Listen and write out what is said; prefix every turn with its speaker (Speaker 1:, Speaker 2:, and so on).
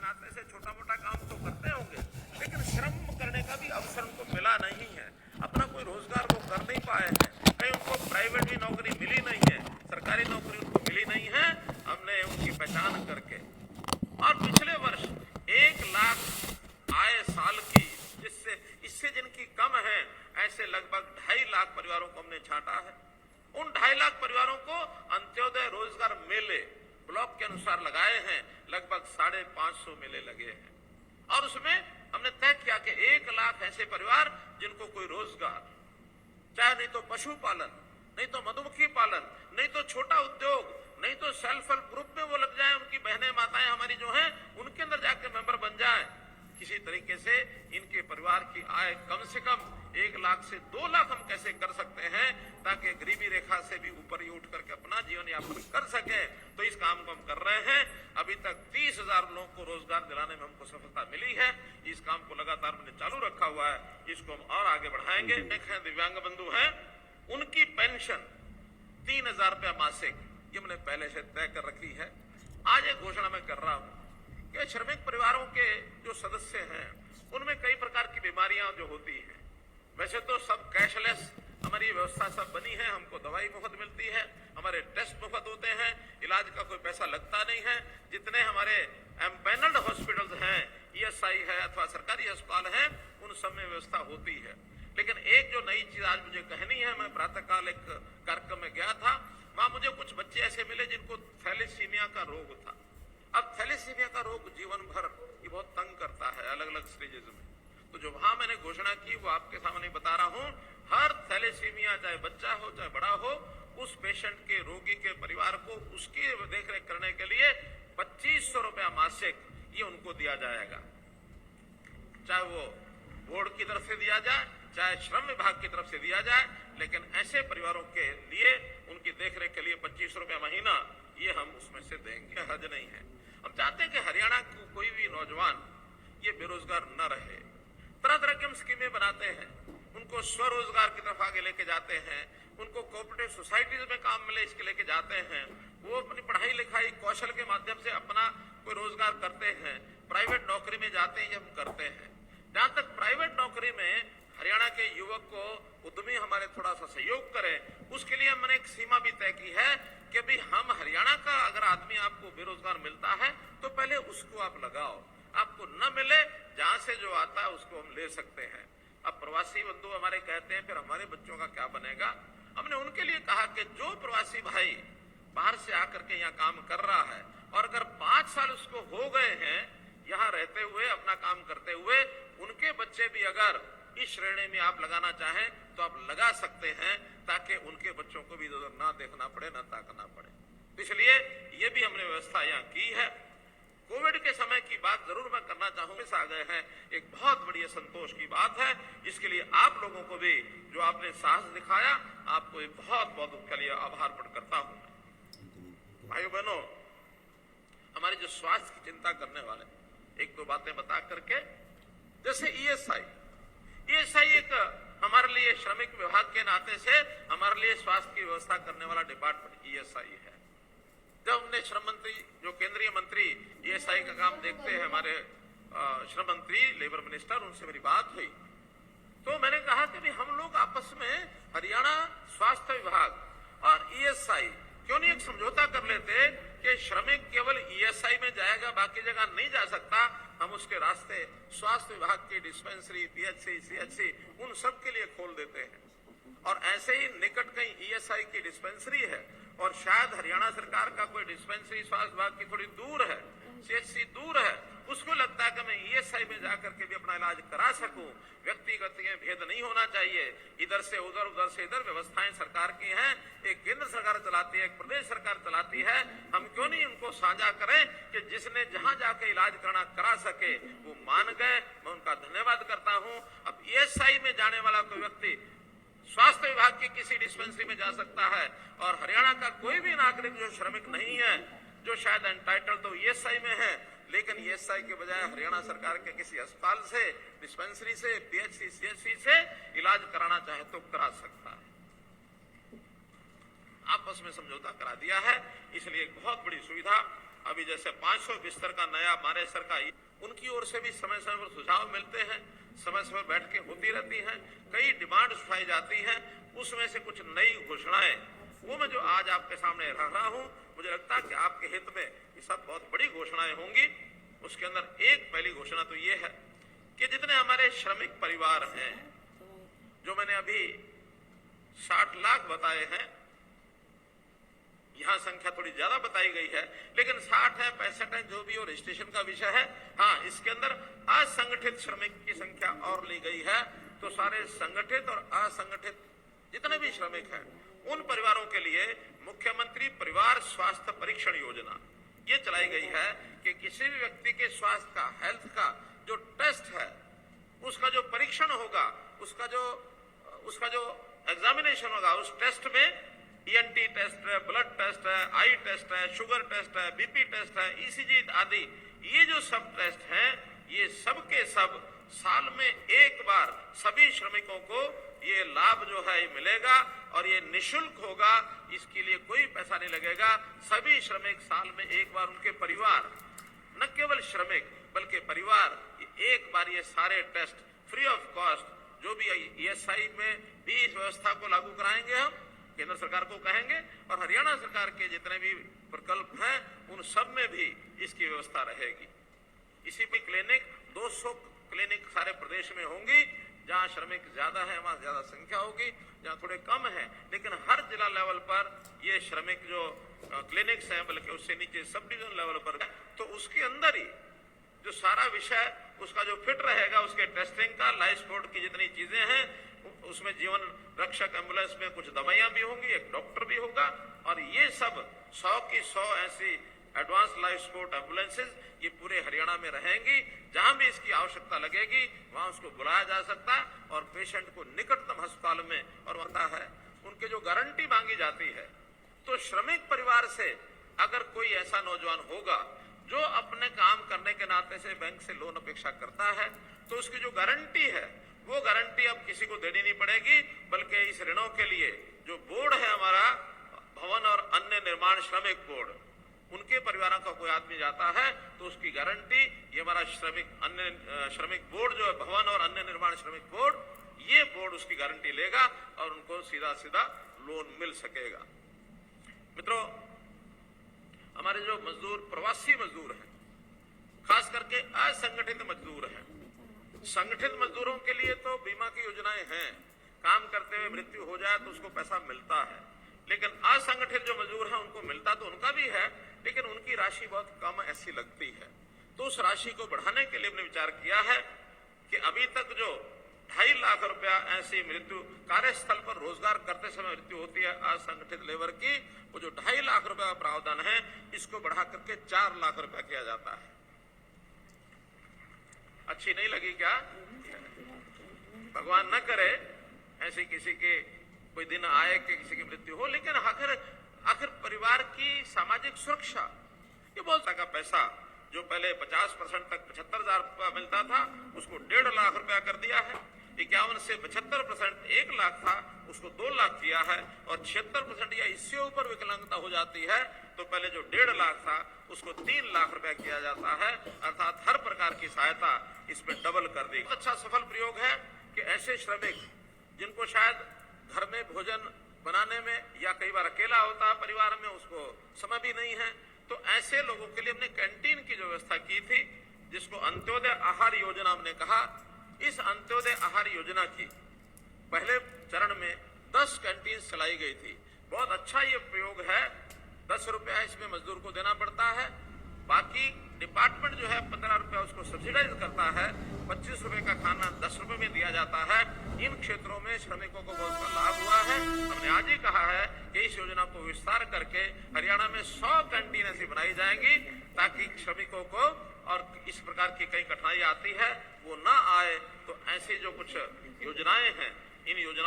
Speaker 1: नाते से छोटा मोटा काम तो करते होंगे, लेकिन श्रम करने का भी अवसर उनको मिला नहीं है, अपना कोई रोजगार वो कर नहीं पाए हैं, कहीं उनको प्राइवेट भी नौकरी मिली नहीं है, सरकारी नौकरी उनको मिली नहीं है। हमने उनकी पहचान करके और पिछले वर्ष 1 लाख आय साल की, जिससे इससे जिनकी कम है, ऐसे लगभग 2.5 लाख परिवारों को हमने छांटा है। उन 2.5 लाख परिवारों को अंत्योदय रोजगार मेले ब्लॉक के अनुसार लगाए हैं, लगभग 550 मेले लगे हैं। और उसमें हमने तय किया कि 1 लाख ऐसे परिवार जिनको कोई रोजगार, चाहे नहीं तो पशुपालन, नहीं तो मधुमक्खी पालन, नहीं तो छोटा उद्योग, नहीं तो सेल्फ हेल्प ग्रुप में वो लग जाए, उनकी बहनें माताएं हमारी जो हैं उनके अंदर जाके मेंबर बन जाए। किसी तरीके से इनके परिवार की आय कम से कम 1 लाख से 2 लाख हम कैसे कर सकते हैं, ताकि गरीबी रेखा से भी ऊपर ही उठ करके अपना जीवन यापन कर सके। तो इस काम को हम कर रहे हैं। अभी तक 30,000 लोगों को रोजगार दिलाने में हमको सफलता मिली है। इस काम को लगातार मैंने चालू रखा हुआ है, इसको हम और आगे बढ़ाएंगे। देखें, दिव्यांग बंधु हैं, उनकी पेंशन 3,000 रुपया मासिक, ये मैंने पहले से तय कर रखी है। आज एक घोषणा मैं कर रहा हूं कि श्रमिक परिवारों के जो सदस्य हैं उनमें कई प्रकार की बीमारियां जो होती हैं, वैसे तो सब कैशलेस हमारी व्यवस्था सब बनी है, हमको दवाई मुफ्त मिलती है, हमारे टेस्ट मुफ्त होते हैं, इलाज का कोई पैसा लगता नहीं है। जितने हमारे एम्पैनल्ड हॉस्पिटल्स हैं, ईएसआई है अथवा सरकारी अस्पताल हैं, उन सब में व्यवस्था होती है। लेकिन एक जो नई चीज आज मुझे कहनी है, मैं प्रातःकाल एक कार्यक्रम में गया था, वहां मुझे कुछ बच्चे ऐसे मिले जिनको थैलेसीमिया का रोग था। अब थैलेसीमिया का रोग जीवन भर ये बहुत तंग करता है अलग अलग स्टेजेस में। तो जो वहां मैंने घोषणा की वो आपके सामने बता रहा हूं, हर थैलेसीमिया, चाहे बच्चा हो चाहे बड़ा हो, उस पेशेंट के, रोगी के परिवार को उसकी देखरेख करने के लिए 2500 रुपया मासिक ये उनको दिया जाएगा। चाहे वो बोर्ड की तरफ से दिया जाए, चाहे श्रम विभाग की तरफ से दिया जाए, लेकिन ऐसे परिवारों के लिए उनकी देखरेख के लिए 2500 रुपया महीना ये हम उसमें से देंगे। हर्ज नहीं है। हम चाहते हैं कि हरियाणा को कोई भी नौजवान ये बेरोजगार न रहे। तरह तरह की हम स्कीमें बनाते हैं, उनको स्वरोजगार की तरफ आगे लेके जाते हैं, उनको कोऑपरेटिव सोसाइटीज में काम मिले इसके लेके जाते हैं। वो अपनी पढ़ाई लिखाई कौशल के माध्यम से अपना कोई रोजगार करते हैं, प्राइवेट नौकरी में जाते हैं, ये हम करते हैं। जहां तक प्राइवेट नौकरी में हरियाणा के युवक को उद्यमी हमारे थोड़ा सा सहयोग करें, उसके लिए हमने एक सीमा भी तय की है कि भाई हम हरियाणा का अगर आदमी आपको बेरोजगार मिलता है तो पहले उसको आप लगाओ, आपको न मिले जहां से जो आता है उसको हम ले सकते हैं। अब प्रवासी बंधु हमारे कहते हैं फिर हमारे बच्चों का क्या बनेगा। हमने उनके लिए कहा कि जो प्रवासी भाई बाहर से आकर के यहाँ काम कर रहा है और अगर 5 साल उसको हो गए हैं यहाँ रहते हुए अपना काम करते हुए, उनके बच्चे भी अगर इस श्रेणी में आप लगाना चाहें तो आप लगा सकते हैं, ताकि उनके बच्चों को भी इधर ना देखना पड़े, ना ताकना पड़े। इसलिए ये भी हमने व्यवस्था यहाँ की है। कोविड के समय की बात जरूर मैं करना चाहूंगा, आ गए हैं, एक बहुत बड़ी संतोष की बात है। इसके लिए आप लोगों को भी जो आपने साहस दिखाया, आपको एक बहुत बहुत उसके लिए आभार प्रकट करता हूं। भाइयों बहनों, हमारे जो स्वास्थ्य की चिंता करने वाले, एक दो बातें बता करके, जैसे ईएसआई एक हमारे लिए श्रमिक विभाग के नाते से हमारे लिए स्वास्थ्य की व्यवस्था करने वाला डिपार्टमेंट ईएसआई है। जब हमने श्रम मंत्री, जो केंद्रीय मंत्री ईएसआई का काम देखते हैं, हमारे श्रम मंत्री, लेबर मिनिस्टर, उनसे मेरी बात हुई तो मैंने कहा कि भी हम लोग आपस में हरियाणा स्वास्थ्य विभाग और ईएसआई क्यों नहीं एक समझौता कर लेते कि श्रमिक केवल ईएसआई में जाएगा, बाकी जगह नहीं जा सकता। हम उसके रास्ते स्वास्थ्य विभाग की डिस्पेंसरी, पीएचसी, सीएचसी, उन सब के लिए खोल देते हैं। और ऐसे ही निकट कहीं ईएसआई की डिस्पेंसरी है और शायद हरियाणा सरकार का कोई डिस्पेंसरी स्वास्थ्य विभाग की थोड़ी दूर है, सीएचसी दूर है, उसको लगता है कि मैं ईएसआई में जाकर के भी अपना इलाज करा सकूं। व्यक्तिगत भेद नहीं होना चाहिए, इधर से उधर, उधर से इधर व्यवस्थाएं सरकार की हैं, एक केंद्र सरकार चलाती है, एक प्रदेश सरकार चलाती है। हम क्यों नहीं उनको साझा करें कि जिसने जहां जाके इलाज करना करा सके वो मान गए। मैं उनका धन्यवाद करता हूं। अब ईएसआई में जाने वाला कोई व्यक्ति स्वास्थ्य विभाग की किसी डिस्पेंसरी में जा सकता है, और हरियाणा का कोई भी नागरिक जो श्रमिक नहीं है, जो शायद एंटाइटल तो ईएसआई में है, लेकिन ईएसआई के बजाय हरियाणा सरकार के किसी अस्पताल से, डिस्पेंसरी से, पीएचसी, सीएचसी से इलाज कराना चाहे तो करा सकता है। आपस में समझौता करा दिया है, इसलिए एक बहुत बड़ी सुविधा अभी जैसे 500 बिस्तर का नया मानेसर का, उनकी ओर से भी समय समय पर सुझाव मिलते हैं, समय समय बैठकें होती रहती हैं, कई डिमांड उठाई जाती हैं। उसमें से कुछ नई घोषणाएं वो मैं जो आज आपके सामने रख रहा हूं, मुझे लगता है कि आपके हित में ये सब बहुत बड़ी घोषणाएं होंगी। उसके अंदर एक पहली घोषणा तो ये है कि जितने हमारे श्रमिक परिवार हैं, जो मैंने अभी 60 लाख बताए हैं, यहां संख्या थोड़ी ज्यादा बताई गई है, लेकिन 60 है 65 है जो भी और रजिस्ट्रेशन का विषय है। हाँ, इसके अंदर असंगठित श्रमिक की संख्या और ली गई है। तो सारे संगठित और असंगठित जितने भी श्रमिक हैं, उन परिवारों के लिए मुख्यमंत्री परिवार स्वास्थ्य परीक्षण योजना ये चलाई गई है कि किसी भी व्यक्ति के स्वास्थ्य का, हेल्थ का जो टेस्ट है, उसका जो परीक्षण होगा, उसका जो एग्जामिनेशन होगा, उस टेस्ट में ENT टेस्ट है, ब्लड टेस्ट है, आई टेस्ट है, शुगर टेस्ट है, BP टेस्ट है, ECG आदि, ये जो सब टेस्ट हैं, ये सब के सब साल में एक बार सभी श्रमिकों को ये लाभ जो है मिलेगा और ये निशुल्क होगा। इसके लिए कोई पैसा नहीं लगेगा। सभी श्रमिक साल में एक बार, उनके परिवार, न केवल श्रमिक बल्कि परिवार, एक बार ये सारे टेस्ट फ्री ऑफ कॉस्ट, जो भी ESI में भी इस व्यवस्था को लागू कराएंगे, हम केंद्र सरकार को कहेंगे, और हरियाणा सरकार के जितने भी प्रकल्प हैं उन सब में भी इसकी व्यवस्था रहेगी। इसी पे क्लिनिक 200 क्लिनिक सारे प्रदेश में होंगी। जहां श्रमिक ज्यादा है वहां ज्यादा संख्या होगी, जहां थोड़े कम है, लेकिन हर जिला लेवल पर ये श्रमिक जो क्लिनिक्स हैं, बल्कि उससे नीचे सब डिवीजन लेवल पर, तो उसके अंदर ही जो सारा विषय उसका जो फिट रहेगा, उसके टेस्टिंग का, लाइफ सपोर्ट की जितनी चीजें हैं, उसमें जीवन रक्षक एम्बुलेंस में कुछ दवाइयां भी होंगी, एक डॉक्टर भी होगा, और ये सब 100 की 100 ऐसी एडवांस लाइफ सपोर्ट एम्बुलेंसेज ये पूरे हरियाणा में रहेंगी। जहां भी इसकी आवश्यकता लगेगी वहां उसको बुलाया जा सकता है और पेशेंट को निकटतम अस्पताल में, और होता है उनके जो गारंटी मांगी जाती है, तो श्रमिक परिवार से अगर कोई ऐसा नौजवान होगा जो अपने काम करने के नाते से बैंक से लोन अपेक्षा करता है, तो उसकी जो गारंटी है वो गारंटी अब किसी को देनी नहीं पड़ेगी, बल्कि इस ऋणों के लिए जो बोर्ड है हमारा, भवन और अन्य निर्माण श्रमिक बोर्ड, उनके परिवारों का कोई आदमी जाता है तो उसकी गारंटी ये हमारा श्रमिक बोर्ड जो है, भवन और अन्य निर्माण श्रमिक बोर्ड, ये बोर्ड उसकी गारंटी लेगा और उनको सीधा सीधा लोन मिल सकेगा। मित्रों, हमारे जो मजदूर, प्रवासी मजदूर हैं, खास करके असंगठित मजदूर हैं, संगठित मजदूरों के लिए तो बीमा की योजनाएं हैं, काम करते हुए मृत्यु हो जाए तो उसको पैसा मिलता है, लेकिन असंगठित जो मजदूर हैं उनको मिलता तो उनका भी है, लेकिन उनकी राशि बहुत कम ऐसी लगती है। तो उस राशि को बढ़ाने के लिए हमने विचार किया है कि अभी तक जो 2.5 लाख रुपया ऐसी मृत्यु, कार्यस्थल पर रोजगार करते समय मृत्यु होती है असंगठित लेबर की, वो जो 2.5 लाख रुपया का प्रावधान है, इसको बढ़ा करके 4 लाख रुपया किया जाता है। अच्छी नहीं लगी क्या? भगवान न करे ऐसे किसी के कोई दिन आए कि किसी की मृत्यु हो, लेकिन आखिर परिवार की सामाजिक सुरक्षा, ये बहुत का पैसा जो पहले 50% तक 75,000 रुपया मिलता था, उसको 1.5 लाख रुपया कर दिया है। 51 से 75% 1 लाख था, उसको 2 लाख किया है, और 76% या इससे ऊपर विकलांगता हो जाती है तो पहले जो 1.5 लाख था उसको 3 लाख रुपया किया जाता है, अर्थात हर प्रकार की सहायता इसमें डबल कर दी। अच्छा सफल प्रयोग है कि ऐसे श्रमिक जिनको शायद घर में भोजन बनाने में, या कई बार अकेला होता है परिवार में, उसको समय भी नहीं है, तो ऐसे लोगों के लिए हमने कैंटीन की जो व्यवस्था की थी, जिसको अंत्योदय आहार योजना हमने कहा। इस अंत्योदय आहार योजना की पहले चरण में 10 कैंटीन चलाई गई थी। बहुत अच्छा ये प्रयोग है। 10 रुपया इसमें मजदूर को देना पड़ता है, बाकी डिपार्टमेंट जो है 15 रुपया उसको सब्सिडाइज करता है, 25 रुपए का खाना 10 रुपए में दिया जाता है। इन क्षेत्रों में श्रमिकों को बहुत सा लाभ हुआ है। हमने आज ही कहा है कि इस योजना को विस्तार करके हरियाणा में 100 कैंटीन ऐसी बनाई जाएंगी, ताकि श्रमिकों को, और इस प्रकार की कई कठिनाई आती है वो ना आए। तो ऐसी जो कुछ योजनाएं हैं, इन योजनाओं